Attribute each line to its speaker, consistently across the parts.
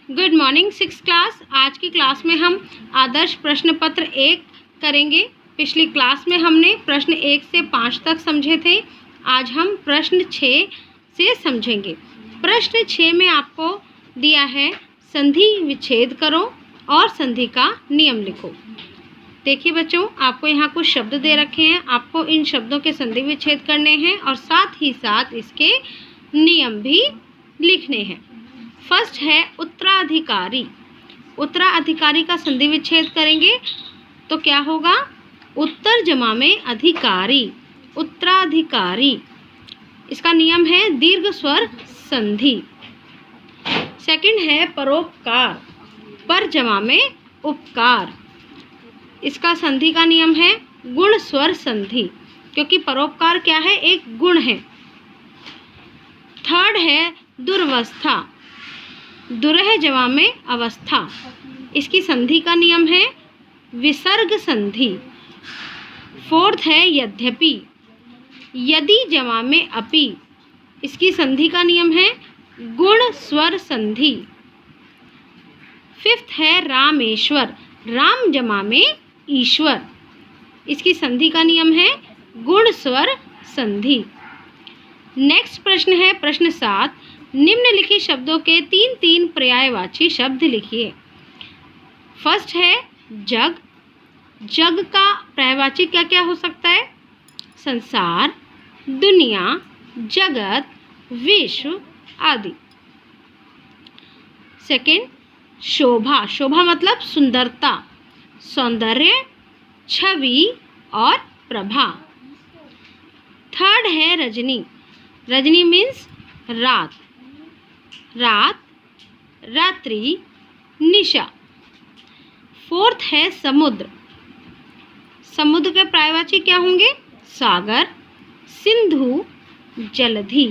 Speaker 1: Good morning six class. आज की class में हम आदर्श प्रश्न पत्र 1 करेंगे। पिछली क्लास में हमने प्रश्न 1 से 5 तक समझे थे। आज हम प्रश्न 6 से समझेंगे। प्रश्न 6 में आपको दिया है संधि विच्छेद करो और संधि का नियम लिखो। देखिए बच्चों, आपको यहाँ कुछ शब्द दे रखे हैं, आपको इन शब्दों के संधि विच्छेद करने हैं और साथ ही साथ इसके नियम भी लिखने हैं। फर्स्ट है उत्तराधिकारी। उत्तराधिकारी का संधि विच्छेद करेंगे तो क्या होगा? उत्तर जमा में अधिकारी, उत्तराधिकारी। इसका नियम है दीर्घ स्वर संधि। सेकंड है परोपकार, पर जमा में उपकार। इसका संधि का नियम है गुण स्वर संधि, क्योंकि परोपकार क्या है? एक गुण है। थर्ड है दुर्वस्था, दुरह जमा में अवस्था। इसकी संधि का नियम है विसर्ग संधि। फोर्थ है यद्यपि, यदि जमा में अपि। इसकी संधि का नियम है गुण स्वर संधि। फिफ्थ है रामेश्वर, राम जमा में ईश्वर। इसकी संधि का नियम है गुण स्वर संधि। नेक्स्ट प्रश्न है प्रश्न 7। निम्नलिखित शब्दों के 3 पर्यायवाची शब्द लिखिए। फर्स्ट है जग। जग का पर्यायवाची क्या क्या हो सकता है? संसार, दुनिया, जगत, विश्व आदि। सेकंड शोभा। शोभा मतलब सुंदरता, सौंदर्य, छवि और प्रभा। थर्ड है रजनी। रजनी मीन्स रात, रात, रात्रि, निशा। फोर्थ है समुद्र। समुद्र के पर्यायवाची क्या होंगे? सागर, सिंधु, जलधि।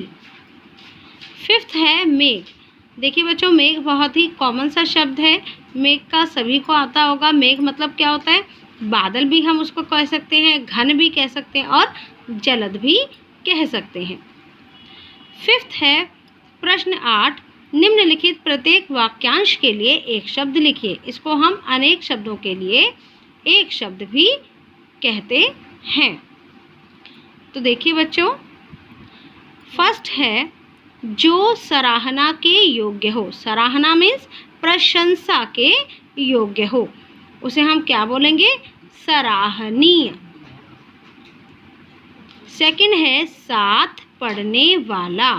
Speaker 1: फिफ्थ है मेघ। देखिए बच्चों, मेघ बहुत ही कॉमन सा शब्द है। मेघ का सभी को आता होगा। मेघ मतलब क्या होता है? बादल भी हम उसको कह सकते हैं, घन भी कह सकते हैं और जलद भी कह सकते हैं। फिफ्थ है प्रश्न 8। निम्नलिखित प्रत्येक वाक्यांश के लिए एक शब्द लिखिए। इसको हम अनेक शब्दों के लिए एक शब्द भी कहते हैं। तो देखिए बच्चों, फर्स्ट है जो सराहना के योग्य हो। सराहना मीन्स प्रशंसा के योग्य हो, उसे हम क्या बोलेंगे? सराहनीय। सेकंड है साथ पढ़ने वाला।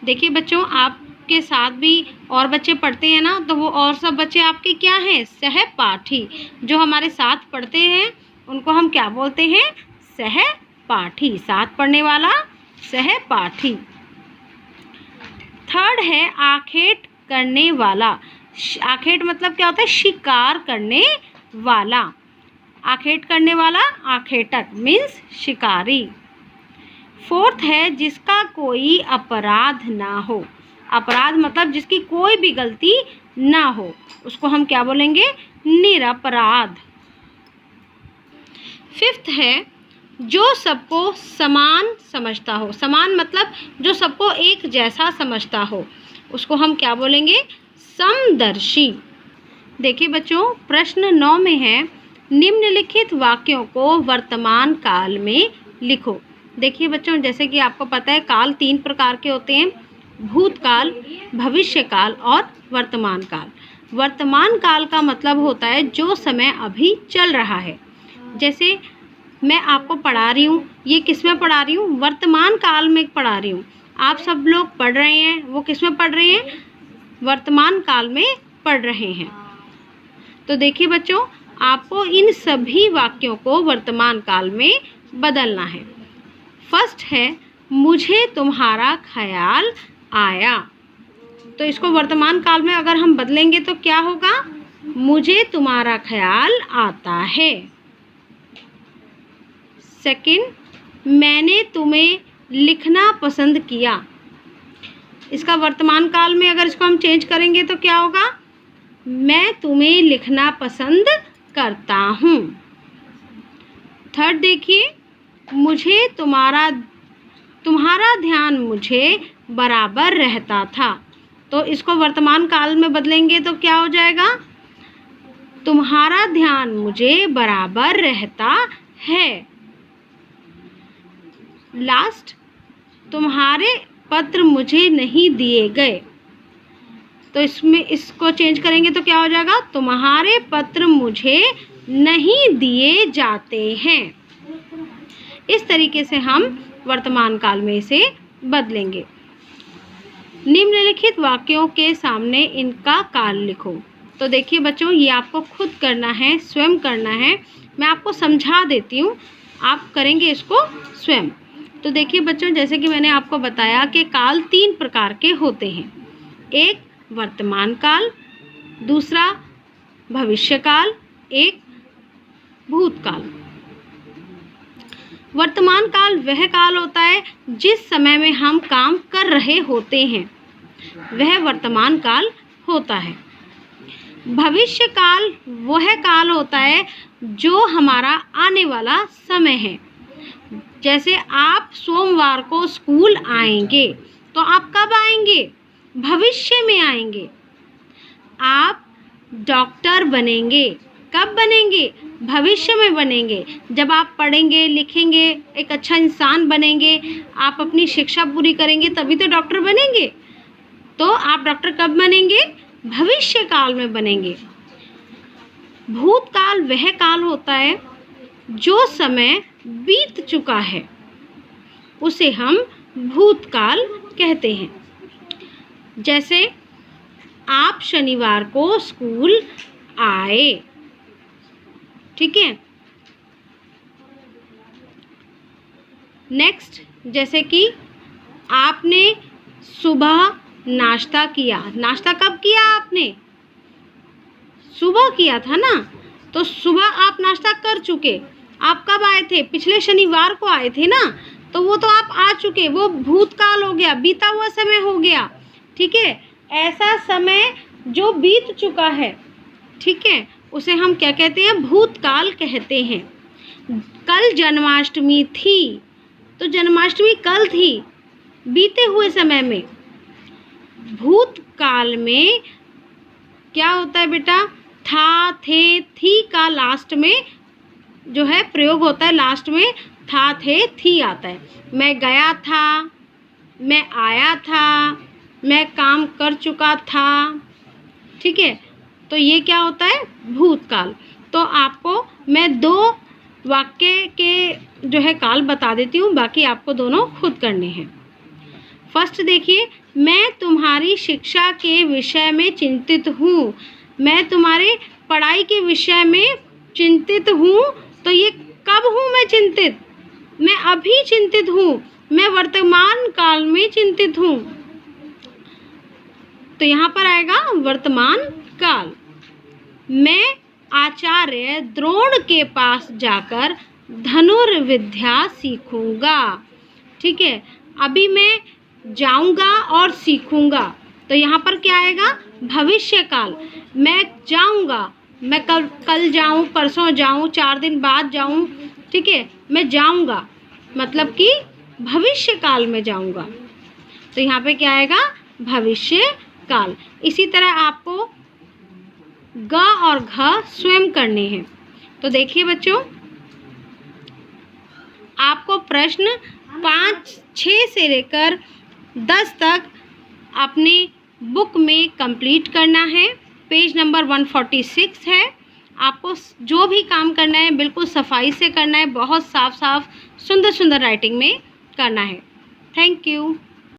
Speaker 1: देखिए बच्चों, आपके साथ भी और बच्चे पढ़ते हैं ना, तो वो और सब बच्चे आपके क्या हैं? सहपाठी। जो हमारे साथ पढ़ते हैं उनको हम क्या बोलते हैं? सहपाठी। साथ पढ़ने वाला, सहपाठी। थर्ड है आखेट करने वाला। आखेट मतलब क्या होता है? शिकार करने वाला। आखेट करने वाला, आखेटक मीन्स शिकारी। फोर्थ है जिसका कोई अपराध ना हो। अपराध मतलब जिसकी कोई भी गलती ना हो, उसको हम क्या बोलेंगे? निरपराध। फिफ्थ है जो सबको समान समझता हो। समान मतलब जो सबको एक जैसा समझता हो, उसको हम क्या बोलेंगे? समदर्शी। देखिए बच्चों, प्रश्न 9 में है निम्नलिखित वाक्यों को वर्तमान काल में लिखो। देखिए बच्चों, जैसे कि आपको पता है काल 3 प्रकार के होते हैं, भूतकाल, भविष्यकाल और वर्तमान काल। वर्तमान काल का मतलब होता है जो समय अभी चल रहा है। जैसे मैं आपको पढ़ा रही हूँ, ये किस में पढ़ा रही हूँ? वर्तमान काल में पढ़ा रही हूँ। आप सब लोग पढ़ रहे हैं, वो किस में पढ़ रहे हैं? वर्तमान काल में पढ़ रहे हैं। तो देखिए बच्चों, आपको इन सभी वाक्यों को वर्तमान काल में बदलना है। फर्स्ट है मुझे तुम्हारा ख्याल आया। तो इसको वर्तमान काल में अगर हम बदलेंगे तो क्या होगा? मुझे तुम्हारा ख्याल आता है। सेकंड, मैंने तुम्हें लिखना पसंद किया। इसका वर्तमान काल में अगर इसको हम चेंज करेंगे तो क्या होगा? मैं तुम्हें लिखना पसंद करता हूँ। थर्ड देखिए, मुझे तुम्हारा ध्यान मुझे बराबर रहता था। तो इसको वर्तमान काल में बदलेंगे तो क्या हो जाएगा? तुम्हारा ध्यान मुझे बराबर रहता है। लास्ट, तुम्हारे पत्र मुझे नहीं दिए गए, तो इसमें इसको चेंज करेंगे तो क्या हो जाएगा? तुम्हारे पत्र मुझे नहीं दिए जाते हैं। इस तरीके से हम वर्तमान काल में इसे बदलेंगे। निम्नलिखित वाक्यों के सामने इनका काल लिखो। तो देखिए बच्चों, ये आपको खुद करना है, स्वयं करना है। मैं आपको समझा देती हूँ, आप करेंगे इसको स्वयं। तो देखिए बच्चों, जैसे कि मैंने आपको बताया कि काल 3 प्रकार के होते हैं। एक वर्तमान काल, दूसरा भविष्य काल, एक भूतकाल। वर्तमान काल वह काल होता है जिस समय में हम काम कर रहे होते हैं, वह वर्तमान काल होता है। भविष्य काल वह काल होता है जो हमारा आने वाला समय है। जैसे आप सोमवार को स्कूल आएंगे, तो आप कब आएंगे? भविष्य में आएंगे। आप डॉक्टर बनेंगे, कब बनेंगे? भविष्य में बनेंगे। जब आप पढ़ेंगे, लिखेंगे, एक अच्छा इंसान बनेंगे, आप अपनी शिक्षा पूरी करेंगे, तभी तो डॉक्टर बनेंगे। तो आप डॉक्टर कब बनेंगे? भविष्य काल में बनेंगे। भूतकाल वह काल होता है जो समय बीत चुका है, उसे हम भूतकाल कहते हैं। जैसे आप शनिवार को स्कूल आए, ठीक है। नेक्स्ट, जैसे कि आपने सुबह नाश्ता किया। नाश्ता कब किया आपने? सुबह किया था ना, तो सुबह आप नाश्ता कर चुके। आप कब आए थे? पिछले शनिवार को आए थे ना, तो वो तो आप आ चुके, वो भूतकाल हो गया, बीता हुआ समय हो गया, ठीक है। ऐसा समय जो बीत चुका है, ठीक है, उसे हम क्या कहते हैं? भूतकाल कहते हैं। कल जन्माष्टमी थी, तो जन्माष्टमी कल थी, बीते हुए समय में। भूतकाल में क्या होता है बेटा? था, थे, थी का लास्ट में जो है प्रयोग होता है, लास्ट में था, थे, थी आता है। मैं गया था, मैं आया था, मैं काम कर चुका था, ठीक है। तो ये क्या होता है? भूतकाल। तो आपको मैं 2 वाक्य के जो है काल बता देती हूँ, बाकी आपको दोनों खुद करने हैं। फर्स्ट देखिए, मैं तुम्हारी शिक्षा के विषय में चिंतित हूँ। मैं तुम्हारे पढ़ाई के विषय में चिंतित हूँ। तो ये कब हूँ मैं चिंतित? मैं अभी चिंतित हूँ, मैं वर्तमान काल में चिंतित हूँ। तो यहाँ पर आएगा वर्तमान काल। मैं आचार्य द्रोण के पास जाकर धनुर्विद्या सीखूंगा, ठीक है। अभी मैं जाऊंगा और सीखूंगा, तो यहाँ पर क्या आएगा? भविष्य काल। मैं जाऊंगा, मैं कल जाऊं, परसों जाऊं, 4 दिन बाद जाऊं, ठीक है। मैं जाऊंगा मतलब कि भविष्य काल में जाऊंगा, तो यहाँ पे क्या आएगा? भविष्य काल। इसी तरह आपको ग और घ स्वयं करने हैं। तो देखिए बच्चों, आपको प्रश्न 5, 6 से लेकर 10 तक अपने बुक में कंप्लीट करना है। पेज नंबर 146 है। आपको जो भी काम करना है बिल्कुल सफाई से करना है, बहुत साफ साफ सुंदर सुंदर राइटिंग में करना है। Thank you.